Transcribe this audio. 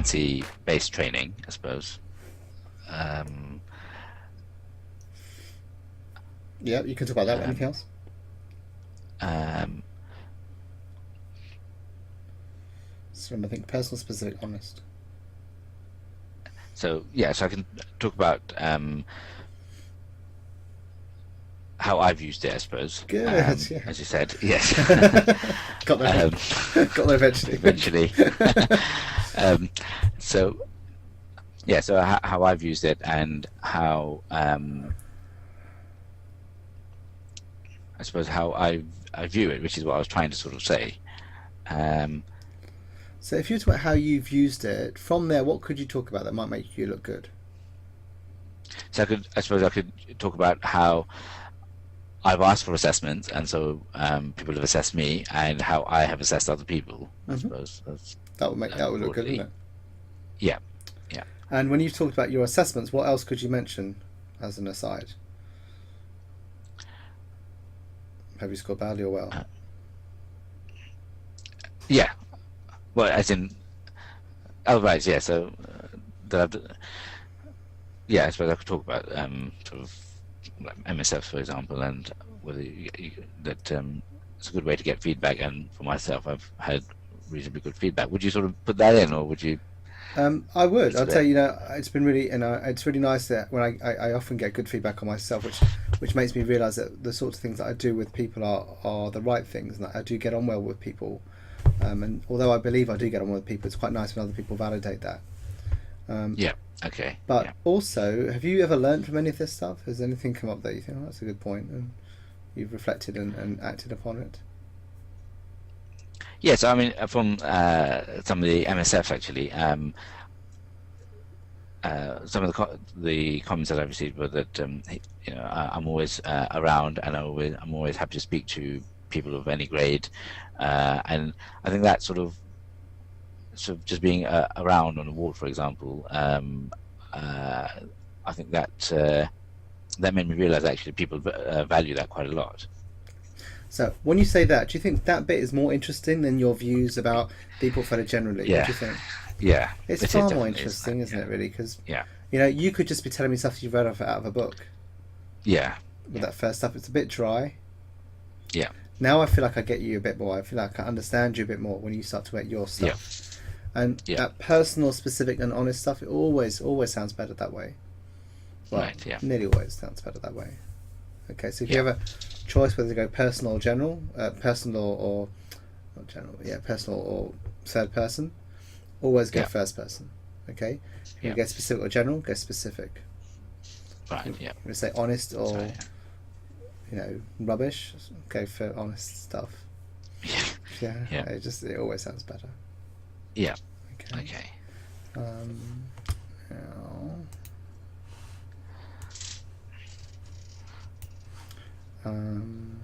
competency-based training, I suppose. Yeah, you can talk about that. Anything Um, else? um, So remember, think personal, specific, honest. so yeah, so I can talk about how I've used it, I suppose. Good. Yeah. As you said, yes. Got there. um, Got there eventually. eventually. um, so yeah, so how I've used it and how I suppose how I view it, which is what I was trying to sort of say. Um, So if you talk about how you've used it, from there, what could you talk about that might make you look good? so I suppose I could talk about how I've asked for assessments, and so people have assessed me, and how I have assessed other people. I Hmm. suppose that's That would look good, wouldn't broadly. it? Yeah, yeah. And when you've talked about your assessments, what else could you mention as an aside? Have you scored badly or well? Uh, yeah. Well, as in, oh right, yeah. So that yeah, I suppose I could talk about sort of like MSFs, for example, and whether that it's a good way to get feedback. And for myself, I've had reasonably good feedback. Would you sort of put that in, or would you I would. I'd consider? say it's been really, it's really nice that when I often get good feedback on myself, which makes me realise that the sorts of things that I do with people are the right things, and that I do get on well with people. And although I believe I do get on with people, it's quite nice when other people validate that. Um, Yeah. Okay. but Yeah. also, have you ever learned from any of this stuff? Has anything come up that you think, oh, that's a good point, and you've reflected and acted upon it? Yeah. So I mean, from some of the MSF actually, some of the comments that I've received were that I'm always around, and I'm always happy to speak to people of any grade, and I think that sort of just being around on a ward, for example, I think that made me realize actually people value that quite a lot. So, when you say that, do you think that bit is more interesting than your views about the portfolio generally? What do Yeah, you think? yeah, It's it is far more definitely isn't it? interesting, isn't Yeah, it? Really, because yeah, you could just be telling me stuff you've read out of a book. yeah, With yeah, that first stuff, it's a bit dry. yeah, Now I feel like I get you a bit more. I feel like I understand you a bit more when you start to make your yeah, stuff. And yeah. that personal, specific, and honest stuff, it always sounds better that way. Well, Right. Yeah, nearly always sounds better that way. Okay, so if you yeah, have a choice whether to go personal or general, personal or not general, yeah, personal or third person, always go yeah, first person. Okay, if you yeah. go specific or general, go specific. Right. If Yeah. you say honest So or rubbish, go for honest stuff. yeah, Yeah, yeah, it always sounds better. yeah. Okay. Okay. Um, now, um,